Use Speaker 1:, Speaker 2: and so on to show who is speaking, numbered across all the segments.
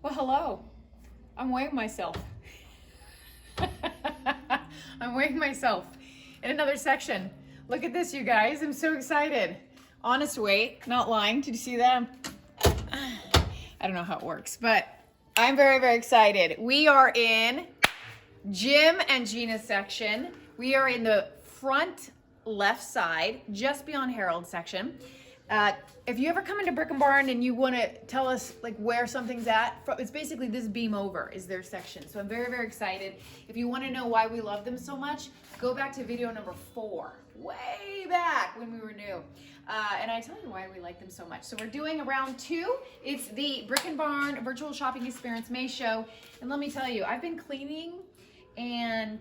Speaker 1: Well, hello. I'm weighing myself. I'm weighing myself in another section. Look at this, you guys. I'm so excited. Honest weight, not lying. Did you see that? I don't know how it works, but I'm very, very excited. We are in Jim and Gina's section. We are in the front left side, just beyond Harold's section. If you ever come into Brick and Barn and you want to tell us like where something's at, it's basically this beam over is their section. So I'm very, very excited. If you want to know why we love them so much, go back to video number 4, way back when we were new. And I tell you why we like them so much. So we're doing a round 2. It's the Brick and Barn Virtual Shopping Experience May Show. And let me tell you, I've been cleaning and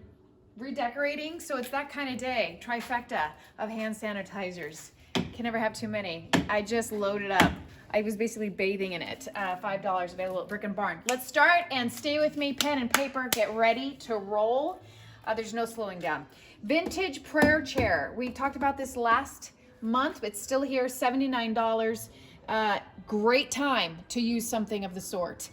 Speaker 1: redecorating, so it's that kind of day. Trifecta of hand sanitizers. Can never have too many. I just loaded up. I was basically bathing in it. $5 available at Brick and Barn. Let's start and stay with me. Pen and paper. Get ready to roll. There's no slowing down. Vintage prayer chair. We talked about this last month. It's still here. $79. Great time to use something of the sort.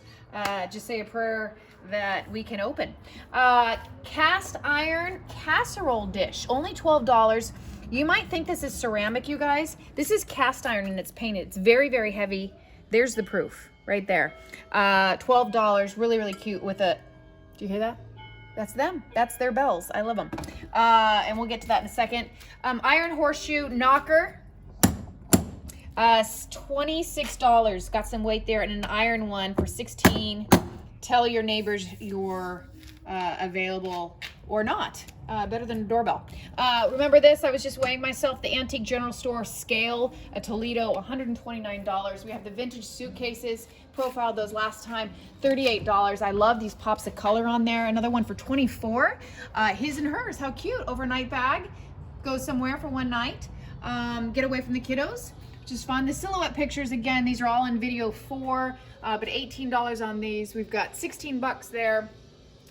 Speaker 1: Just say a prayer that we can open. Cast iron casserole dish. Only $12. You might think this is ceramic, you guys. This is cast iron and it's painted. It's very, very heavy. There's the proof right there. $12, really, really cute with a, do you hear that? That's them. That's their bells. I love them. And we'll get to that in a second. Iron horseshoe knocker. $26. Got some weight there, and an iron one for $16. Tell your neighbors you're available or not. Better than a doorbell. Remember this? I was just weighing myself. The Antique General Store scale at Toledo, $129. We have the vintage suitcases. Profiled those last time, $38. I love these pops of color on there. Another one for $24. His and hers, how cute. Overnight bag. Goes somewhere for one night. Get away from the kiddos, which is fun. The silhouette pictures, again, these are all in video 4, but $18 on these. We've got 16 bucks there.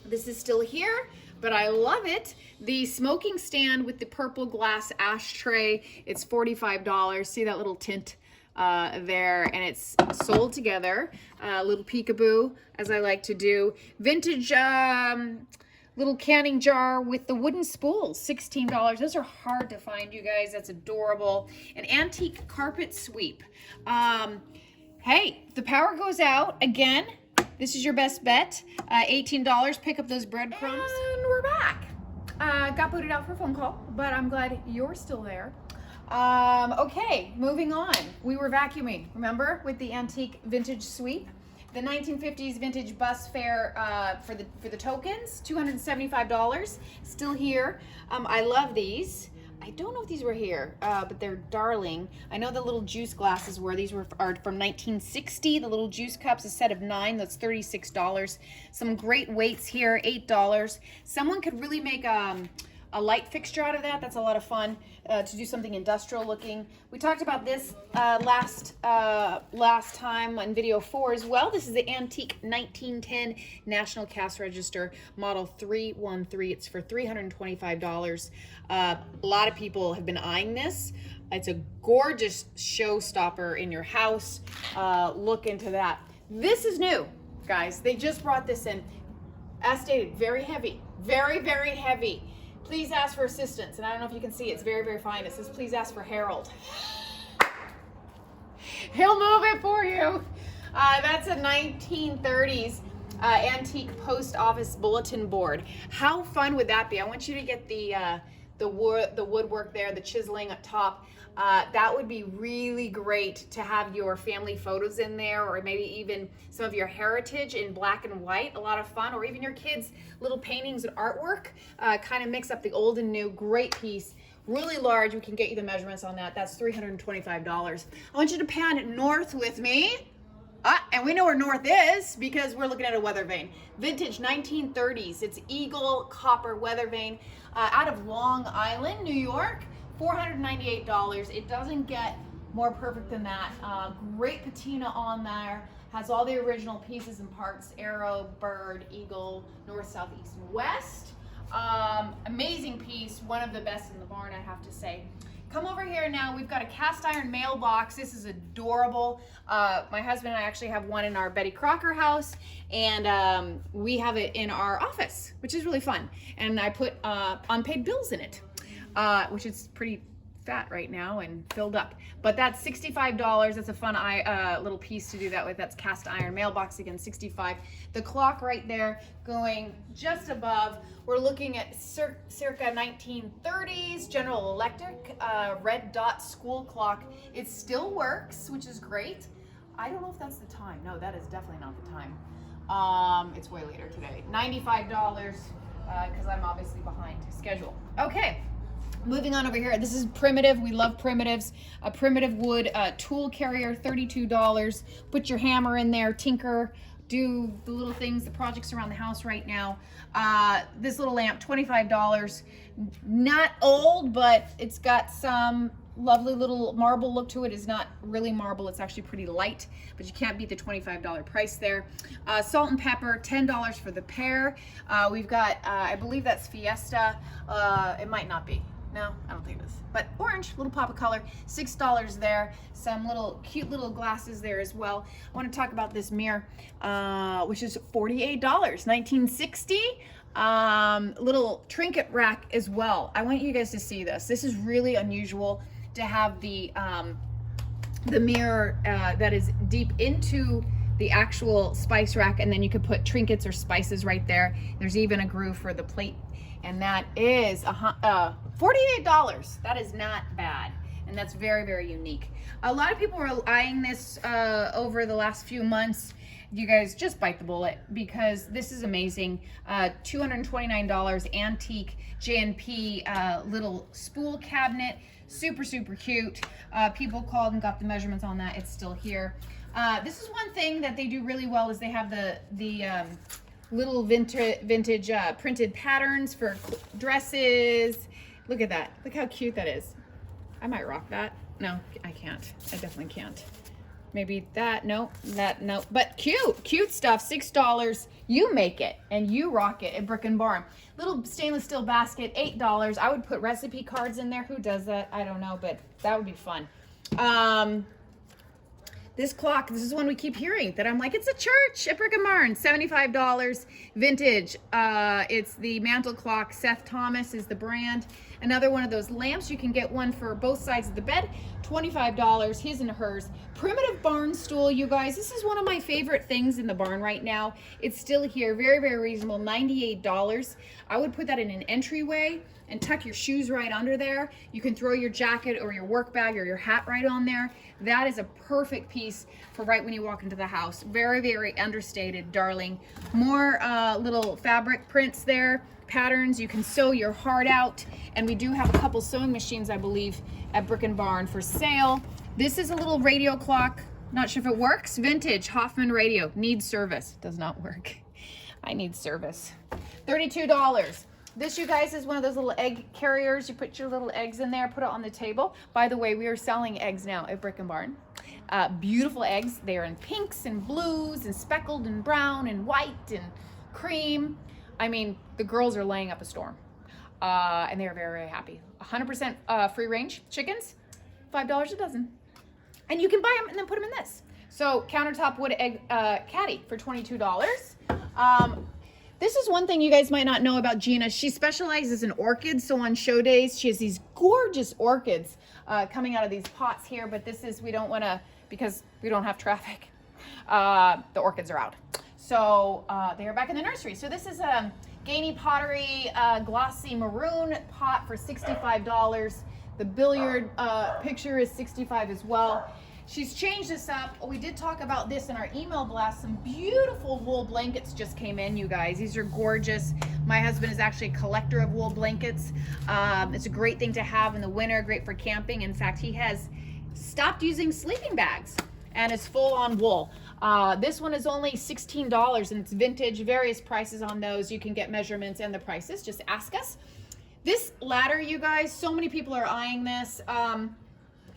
Speaker 1: This is still here, but I love it. The smoking stand with the purple glass ashtray, it's $45. See that little tint there, and it's sold together. Little peekaboo, as I like to do. Vintage little canning jar with the wooden spools, $16. Those are hard to find, you guys. That's adorable. An antique carpet sweep. Hey, if the power goes out, again, this is your best bet. $18. Pick up those breadcrumbs. And we're back. Got booted out for a phone call, but I'm glad you're still there. Okay, moving on. We were vacuuming, remember, with the antique vintage sweep. The 1950s vintage bus fare for the tokens, $275. Still here. I love these. I don't know if these were here, but they're darling. I know the little juice glasses were. These are from 1960. The little juice cups, a set of 9. That's $36. Some great weights here, $8. Someone could really make a light fixture out of that. That's a lot of fun to do something industrial looking. We talked about this last time on video 4 as well. This is the antique 1910 National Cash Register model 313. It's for $325. A lot of people have been eyeing this. It's a gorgeous showstopper in your house. Look into that. This is new, guys. They just brought this in. As stated, very heavy, very, very heavy. Please ask for assistance. And I don't know if you can see, it's very, very fine. It says, please ask for Harold. He'll move it for you. That's a 1930s antique post office bulletin board. How fun would that be? I want you to get the woodwork there, the chiseling up top. That would be really great to have your family photos in there, or maybe even some of your heritage in black and white. A lot of fun, or even your kids' little paintings and artwork. Kind of mix up the old and new. Great piece. Really large. We can get you the measurements on that. That's $325. I want you to pan north with me. And we know where north is because we're looking at a weather vane. Vintage 1930s. It's Eagle copper weather vane out of Long Island, New York. $498. It doesn't get more perfect than that. Great patina on there. Has all the original pieces and parts. Arrow, bird, eagle, north, south, east, and west. Amazing piece. One of the best in the barn, I have to say. come over here now. We've got a cast iron mailbox. This is adorable. My husband and I actually have one in our Betty Crocker house, and we have it in our office, which is really fun. And I put unpaid bills in it, which is pretty fat right now and filled up, but that's $65. That's a fun little piece to do that with. That's cast iron mailbox, again, $65. The clock right there going just above, we're looking at circa 1930s General Electric red dot school clock. It still works, which is great. I don't know if that's the time. No, that is definitely not the time. It's way later today. $95 because I'm obviously behind schedule. Okay. Moving on over here, this is primitive. We love primitives. A primitive wood tool carrier, $32. Put your hammer in there, tinker, do the little things, the projects around the house right now. This little lamp, $25. Not old, but it's got some lovely little marble look to it. It's not really marble, it's actually pretty light, but you can't beat the $25 price there. Salt and pepper, $10 for the pair. We've got, I believe that's Fiesta. It might not be. No, I don't think it is. But orange, little pop of color, $6 there. Some little cute little glasses there as well. I want to talk about this mirror, which is $48, 1960. Little trinket rack as well. I want you guys to see this. This is really unusual to have the mirror that is deep into the actual spice rack, and then you could put trinkets or spices right there. There's even a groove for the plate, and that is $48. That is not bad, and that's very, very unique. A lot of people are eyeing this over the last few months. You guys just bite the bullet because this is amazing. $229, antique J&P little spool cabinet, super, super cute. People called and got the measurements on that. It's still here. This is one thing that they do really well is they have the little vintage printed patterns for dresses. Look at that. Look how cute that is. I might rock that. No, I can't. I definitely can't. Maybe that, no, that, no. But cute stuff, $6. You make it and you rock it at Brick and Barn. Little stainless steel basket, $8. I would put recipe cards in there. Who does that? I don't know, but that would be fun. This clock, this is one we keep hearing that I'm like, it's a church at Brick and Barn, $75, vintage. It's the mantle clock. Seth Thomas is the brand. Another one of those lamps. You can get one for both sides of the bed, $25, his and hers. Primitive barn stool, you guys. This is one of my favorite things in the barn right now. It's still here, very, very reasonable, $98. I would put that in an entryway and tuck your shoes right under there. You can throw your jacket or your work bag or your hat right on there. That is a perfect piece for right when you walk into the house. Very, very understated, darling. More little fabric prints there, patterns. You can sew your heart out. And we do have a couple sewing machines, I believe, at Brick and Barn for sale. This is a little radio clock. Not sure if it works. Vintage Hoffman radio. Needs service. Does not work. I need service. $32. This, you guys, is one of those little egg carriers. You put your little eggs in there, put it on the table. By the way, we are selling eggs now at Brick and Barn. Beautiful eggs. They are in pinks and blues and speckled and brown and white and cream. I mean, the girls are laying up a storm. And they are very, very happy. 100% free range chickens, $5 a dozen. And you can buy them and then put them in this. So countertop wood egg caddy for $22. This is one thing you guys might not know about Gina. She specializes in orchids. So on show days, she has these gorgeous orchids coming out of these pots here. But this is, we don't want to, because we don't have traffic. The orchids are out. So they are back in the nursery. So this is a Gainey Pottery glossy maroon pot for $65. The billiard picture is $65 as well. She's changed this up. We did talk about this in our email blast. Some beautiful wool blankets just came in, you guys. These are gorgeous. My husband is actually a collector of wool blankets. It's a great thing to have in the winter, great for camping. In fact, he has stopped using sleeping bags and it's full on wool. This one is only $16 and it's vintage, various prices on those. You can get measurements and the prices, just ask us. This ladder, you guys, so many people are eyeing this.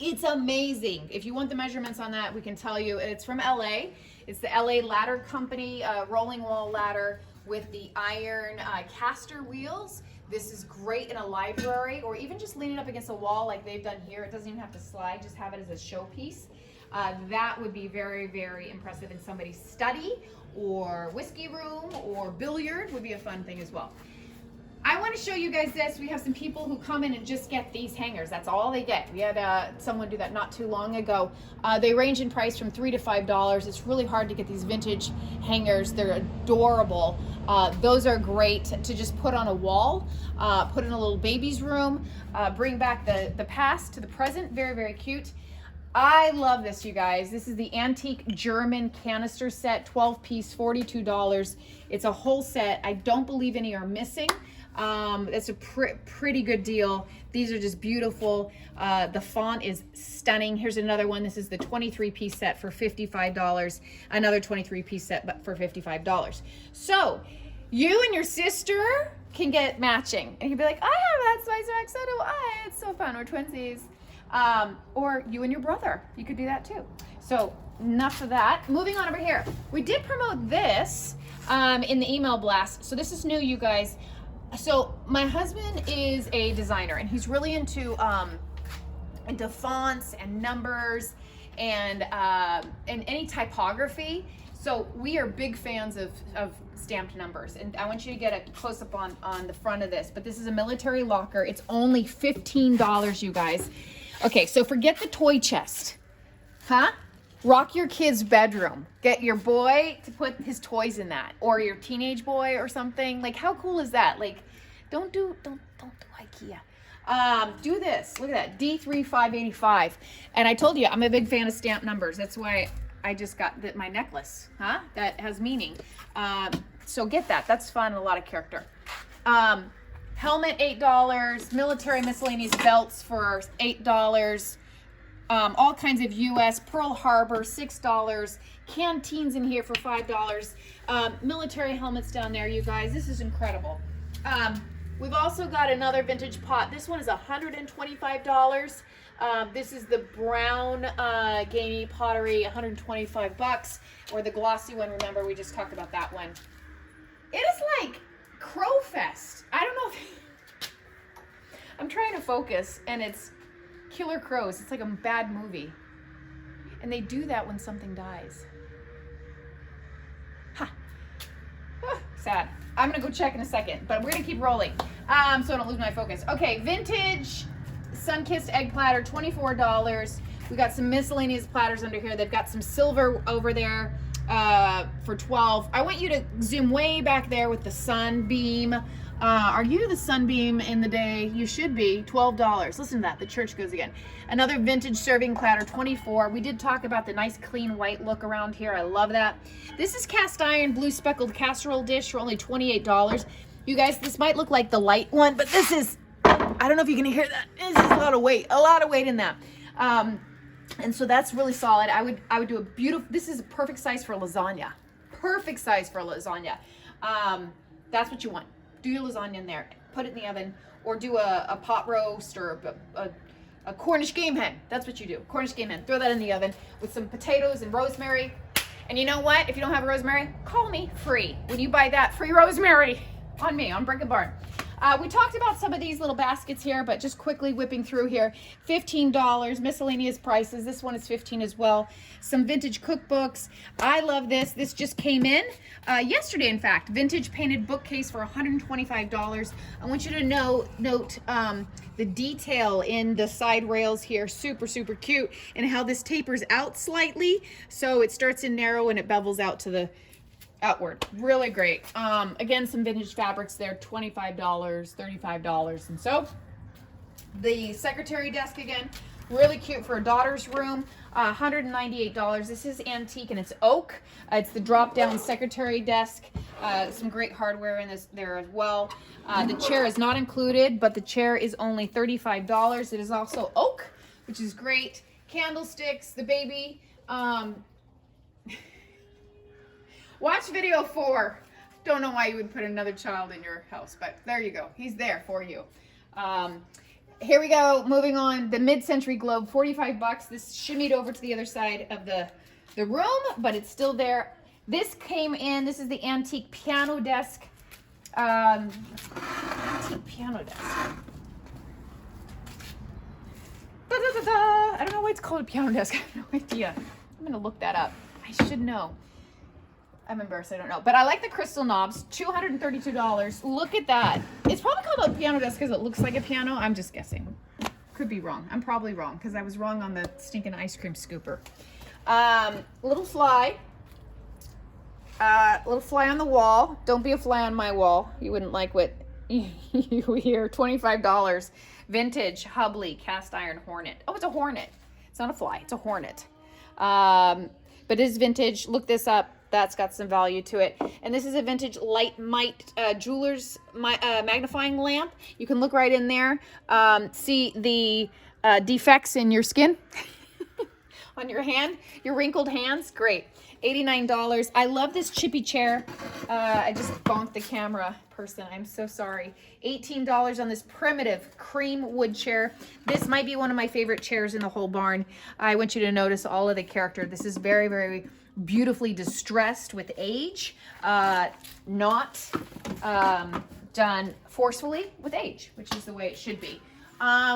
Speaker 1: It's amazing. If you want the measurements on that, we can tell you. It's from LA. It's the LA Ladder Company rolling wall ladder with the iron caster wheels. This is great in a library or even just leaning up against a wall like they've done here. It doesn't even have to slide, just have it as a showpiece. That would be very, very impressive in somebody's study or whiskey room, or billiard would be a fun thing as well. I want to show you guys this. We have some people who come in and just get these hangers. That's all they get. We had someone do that not too long ago. They range in price from $3 to $5. It's really hard to get these vintage hangers. They're adorable. Those are great to just put on a wall, put in a little baby's room, bring back the past to the present. Very, very cute. I love this, you guys. This is the antique German canister set, 12-piece, $42. It's a whole set. I don't believe any are missing. It's a pretty good deal. These are just beautiful. The font is stunning. Here's another one. This is the 23-piece set for $55. Another 23-piece set but for $55. So you and your sister can get matching. And you'd be like, I have that size rack, so do I. It's so fun. We're twinsies. Or you and your brother. You could do that too. So enough of that. Moving on over here. We did promote this in the email blast. So this is new, you guys. So my husband is a designer and he's really into fonts and numbers and any typography. So we are big fans of stamped numbers, and I want you to get a close-up on the front of this. But this is a military locker. It's only $15, you guys. Okay, so forget the toy chest, huh? Rock your kid's bedroom. Get your boy to put his toys in that, or your teenage boy or something. Like, how cool is that? Like, don't do IKEA. Do this. Look at that, D3 585. And I told you I'm a big fan of stamped numbers. That's why I just got my necklace, huh? That has meaning. So get that. That's fun and a lot of character. Helmet, $8. Military miscellaneous belts for $8. All kinds of U.S. Pearl Harbor, $6. Canteens in here for $5. Military helmets down there, you guys. This is incredible. We've also got another vintage pot. This one is $125. This is the brown gamey pottery, $125. Or the glossy one, remember we just talked about that one. It is like Crow Fest. I don't know if I'm trying to focus and it's Killer Crows. It's like a bad movie. And they do that when something dies. Ha. Sad. I'm gonna go check in a second, but we're gonna keep rolling so I don't lose my focus. Okay, vintage sun-kissed egg platter, $24. We got some miscellaneous platters under here. They've got some silver over there for $12. I want you to zoom way back there with the sunbeam. Are you the sunbeam in the day? You should be. $12. Listen to that. The church goes again. Another vintage serving platter, $24. We did talk about the nice clean white look around here. I love that. This is cast iron blue speckled casserole dish for only $28. You guys, this might look like the light one, but this is, I don't know if you can hear that. This is a lot of weight in that. And so that's really solid. I would do a beautiful, this is a perfect size for lasagna. Perfect size for lasagna. That's what you want. Do your lasagna in there, put it in the oven, or do a pot roast or a Cornish game hen. That's what you do, Cornish game hen. Throw that in the oven with some potatoes and rosemary. And you know what? If you don't have rosemary, call me free. When you buy that, free rosemary on me, on Brick and Barn. We talked about some of these little baskets here, but just quickly whipping through here. $15, miscellaneous prices. This one is $15 as well. Some vintage cookbooks. I love this. This just came in yesterday, in fact. Vintage painted bookcase for $125. I want you to note the detail in the side rails here. Super, super cute. And how this tapers out slightly. So it starts in narrow and it bevels out to the outward. Really great. Again, some vintage fabrics there, $25, $35. And so the secretary desk again, really cute for a daughter's room, $198. This is antique and it's oak. It's the drop down secretary desk. Some great hardware in this there as well. The chair is not included, but the chair is only $35. It is also oak, which is great. Candlesticks, the baby. Watch video 4. Don't know why you would put another child in your house, but there you go. He's there for you. Here we go. Moving on. The mid-century globe, $45. This shimmied over to the other side of the room, but it's still there. This came in. This is the antique piano desk. Antique piano desk. Da, da, da, da. I don't know why it's called a piano desk. I have no idea. I'm gonna look that up. I should know. I'm embarrassed, I don't know. But I like the crystal knobs, $232. Look at that. It's probably called a piano desk because it looks like a piano. I'm just guessing. Could be wrong. I'm probably wrong because I was wrong on the stinking ice cream scooper. Little fly. Little fly on the wall. Don't be a fly on my wall. You wouldn't like what you hear. $25. Vintage Hubley cast iron hornet. Oh, it's a hornet. It's not a fly. It's a hornet. But it is vintage. Look this up. That's got some value to it. And this is a vintage light mite jeweler's magnifying lamp. You can look right in there. See the defects in your skin on your hand, your wrinkled hands. Great. $89. I love this chippy chair. I just bonked the camera person. I'm so sorry. $18 on this primitive cream wood chair. This might be one of my favorite chairs in the whole barn. I want you to notice all of the character. This is very, very beautifully distressed with age, not done forcefully with age, which is the way it should be.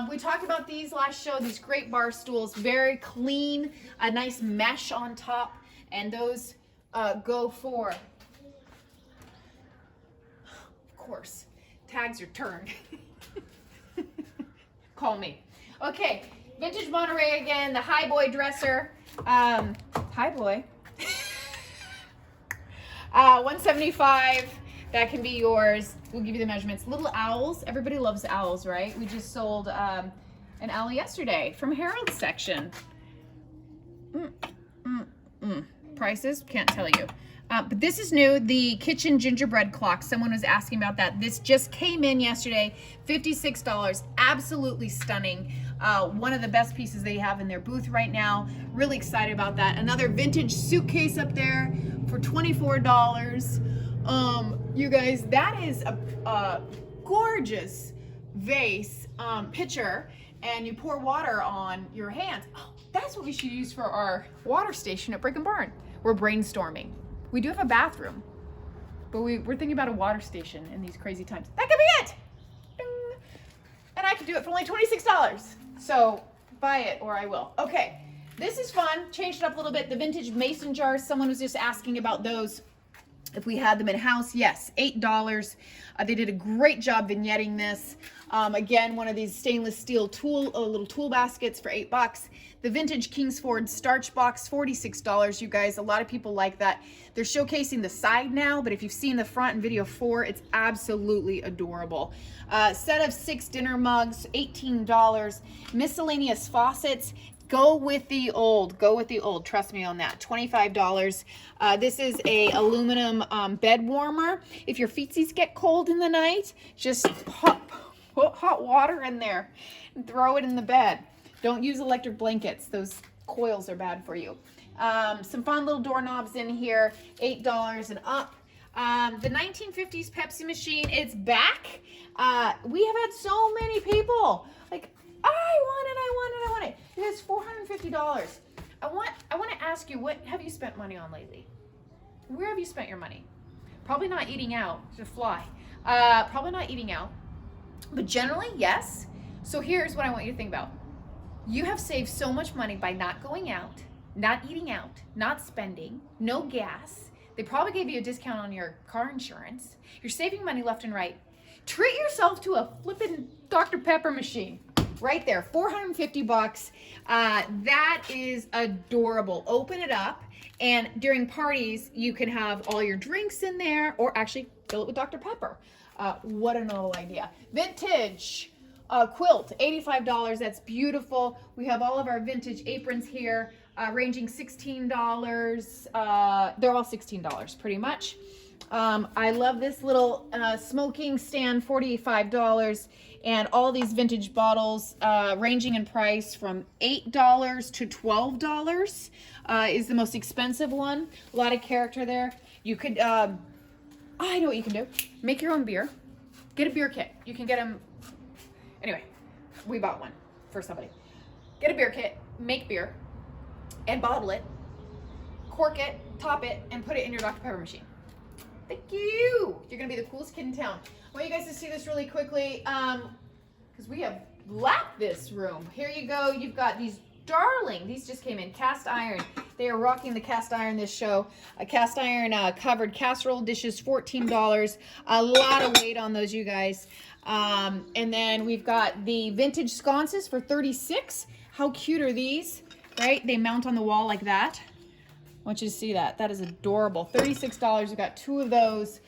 Speaker 1: We talked about these last show, these great bar stools, very clean, a nice mesh on top, and those go for, of course, tags are turned. Call me. Okay, vintage Monterey again, the high boy dresser. High boy. 175. That can be yours. We'll give you the measurements. Little owls. Everybody loves owls, right? We just sold an owl yesterday from Harold's section. Prices? Can't tell you. But this is new. The kitchen gingerbread clock. Someone was asking about that. This just came in yesterday. $56. Absolutely stunning. One of the best pieces they have in their booth right now. Really excited about that. Another vintage suitcase up there for $24. You guys, that is a gorgeous vase pitcher, and you pour water on your hands. Oh, that's what we should use for our water station at Brick and Barn. We're brainstorming. We do have a bathroom, but we're thinking about a water station in these crazy times. That could be it. Ding. And I could do it for only $26. So buy it or I will. Okay, this is fun. Changed it up a little bit. The vintage mason jars. Someone was just asking about those. If we had them in house, yes, $8. They did a great job vignetting this. Again, one of these stainless steel little tool baskets for $8. The vintage Kingsford starch box, $46. You guys, a lot of people like that. They're showcasing the side now, but if you've seen the front in video 4, it's absolutely adorable. Set of 6 dinner mugs, $18. Miscellaneous faucets. Go with the old. Go with the old. Trust me on that. $25. This is a aluminum bed warmer. If your feetsies get cold in the night, just put hot water in there and throw it in the bed. Don't use electric blankets. Those coils are bad for you. Some fun little doorknobs in here. $8 and up. The 1950s Pepsi machine, it's back. We have had so many people like, I want it. It is $450. I want to ask you, what have you spent money on lately? Where have you spent your money? Probably not eating out. It's a fly. Probably not eating out. But generally, yes. So here's what I want you to think about. You have saved so much money by not going out, not eating out, not spending, no gas. They probably gave you a discount on your car insurance. You're saving money left and right. Treat yourself to a flippin' Dr. Pepper machine. Right there, $450. That is adorable. Open it up, and during parties, you can have all your drinks in there, or actually fill it with Dr. Pepper. What a novel idea. Vintage quilt, $85. That's beautiful. We have all of our vintage aprons here, ranging $16. They're all $16 pretty much. I love this little smoking stand, $45. And all these vintage bottles ranging in price from $8 to $12 is the most expensive one. A lot of character there. You could, I know what you can do. Make your own beer. Get a beer kit. You can get them, anyway, we bought one for somebody. Get a beer kit, make beer, and bottle it, cork it, top it, and put it in your Dr. Pepper machine. Thank you. You're gonna be the coolest kid in town. I want you guys to see this really quickly, because we have lapped this room. Here you go. You've got these darling. These just came in. Cast iron. They are rocking the cast iron this show. A cast iron covered casserole dishes, $14. A lot of weight on those, you guys. And then we've got the vintage sconces for $36. How cute are these? Right? They mount on the wall like that. I want you to see that. That is adorable. $36. We've got 2 of those.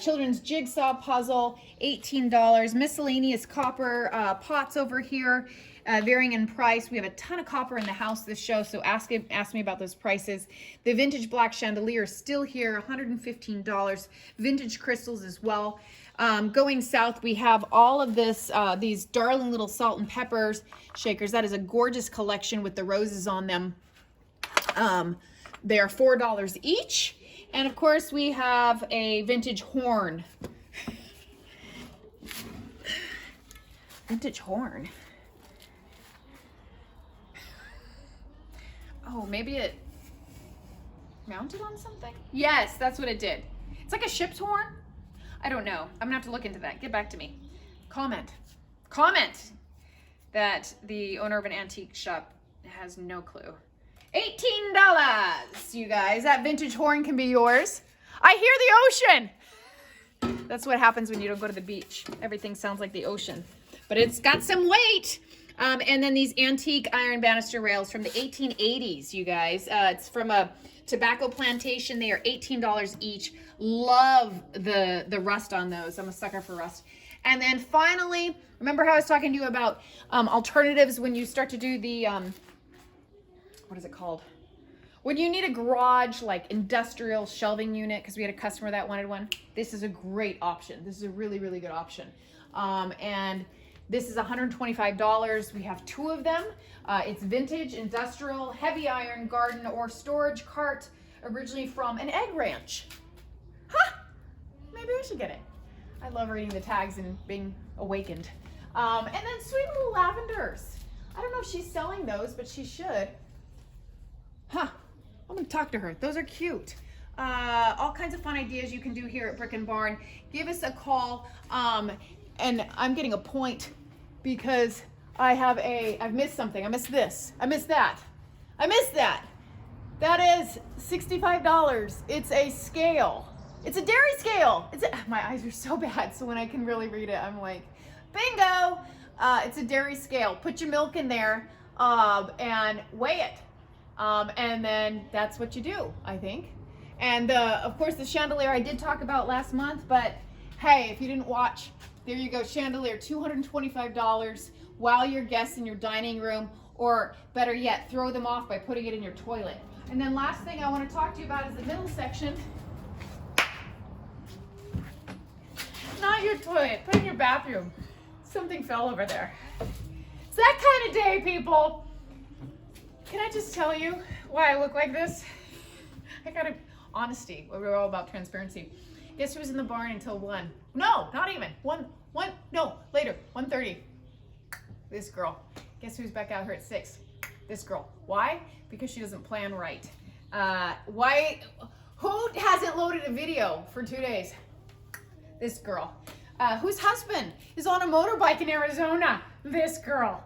Speaker 1: Children's jigsaw puzzle, $18. Miscellaneous copper pots over here, varying in price. We have a ton of copper in the house this show, so ask me about those prices. The vintage black chandelier is still here, $115. Vintage crystals as well. Going south, we have all of these darling little salt and peppers shakers. That is a gorgeous collection with the roses on them. They are $4 each. And of course, we have a vintage horn. Vintage horn. Oh, maybe it mounted on something? Yes, that's what it did. It's like a ship's horn. I don't know. I'm gonna have to look into that. Get back to me. Comment that the owner of an antique shop has no clue. $18, you guys. That vintage horn can be yours. I hear the ocean. That's what happens when you don't go to the beach. Everything sounds like the ocean, but it's got some weight. And then these antique iron banister rails from the 1880s, you guys. It's from a tobacco plantation. They are $18 each. Love the rust on those. I'm a sucker for rust. And then finally, remember how I was talking to you about alternatives when you start to do the what is it called? When you need a garage, like industrial shelving unit, because we had a customer that wanted one. This is a great option. This is a really, really good option. And this is $125. We have 2 of them. It's vintage, industrial, heavy iron, garden, or storage cart, originally from an egg ranch. Huh? Maybe I should get it. I love reading the tags and being awakened. And then sweet little lavenders. I don't know if she's selling those, but she should. Huh, I'm gonna talk to her. Those are cute. All kinds of fun ideas you can do here at Brick and Barn. Give us a call. And I'm getting a point because I've missed something. I missed this. I missed that. I missed that. That is $65. It's a scale. It's a dairy scale. My eyes are so bad, so when I can really read it, I'm like, bingo. It's a dairy scale. Put your milk in there and weigh it. And then that's what you do, I think. And of course the chandelier I did talk about last month, but hey, if you didn't watch, there you go, chandelier, $225 while your guests in your dining room, or better yet, throw them off by putting it in your toilet. And then last thing I want to talk to you about is the middle section. Not your toilet, put it in your bathroom. Something fell over there. It's that kind of day, people. Can I just tell you why I look like this? I got honesty. We're all about transparency. Guess who was in the barn until 1? No, not even. 1, no, later, 1:30. This girl. Guess who's back out here at 6? This girl. Why? Because she doesn't plan right. Why? Who hasn't loaded a video for 2 days? This girl. Whose husband is on a motorbike in Arizona? This girl.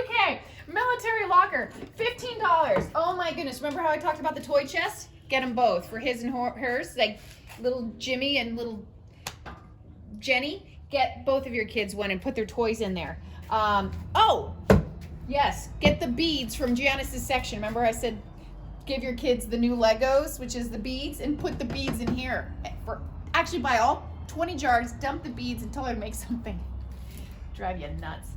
Speaker 1: Okay, military locker, $15. Oh my goodness, remember how I talked about the toy chest? Get them both for his and hers, like little Jimmy and little Jenny. Get both of your kids one and put their toys in there. Oh, yes, get the beads from Janice's section. Remember I said give your kids the new Legos, which is the beads, and put the beads in here. Actually buy all 20 jars, dump the beads, and tell her to make something. Drive you nuts.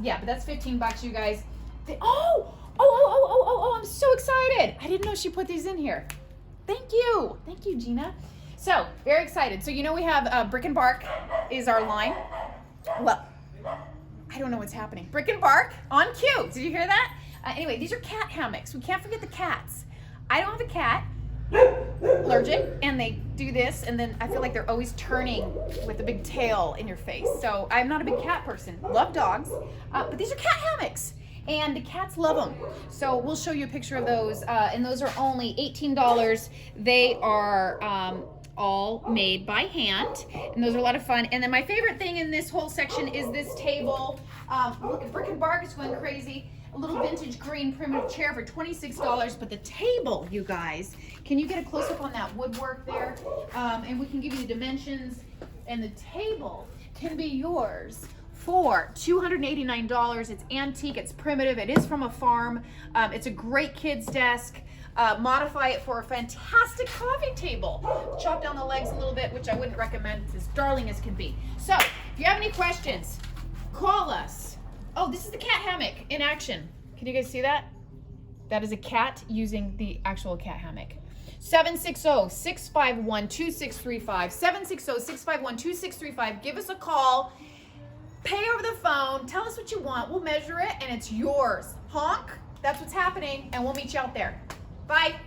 Speaker 1: Yeah, but that's $15, you guys. I'm so excited. I didn't know she put these in here. Thank you, Gina. So, very excited. So, you know we have Brick and Bark is our line. Well, I don't know what's happening. Brick and Bark on cue. Did you hear that? Anyway, these are cat hammocks. We can't forget the cats. I don't have a cat. Allergic, and they do this, and then I feel like they're always turning with a big tail in your face. So I'm not a big cat person. Love dogs, but these are cat hammocks, and the cats love them. So we'll show you a picture of those, and those are only $18. They are all made by hand, and those are a lot of fun. And then my favorite thing in this whole section is this table. Look at Brick and Bark is going crazy. A little vintage green primitive chair for $26, but the table, you guys, can you get a close-up on that woodwork there? And we can give you the dimensions, and the table can be yours for $289. It's antique, it's primitive, it is from a farm. It's a great kid's desk. Modify it for a fantastic coffee table. Chop down the legs a little bit, which I wouldn't recommend. It's as darling as can be. So, if you have any questions, call us. Oh, this is the cat hammock in action. Can you guys see that? That is a cat using the actual cat hammock. 760-651-2635. 760-651-2635. Give us a call. Pay over the phone. Tell us what you want. We'll measure it, and it's yours. Honk. That's what's happening, and we'll meet you out there. Bye.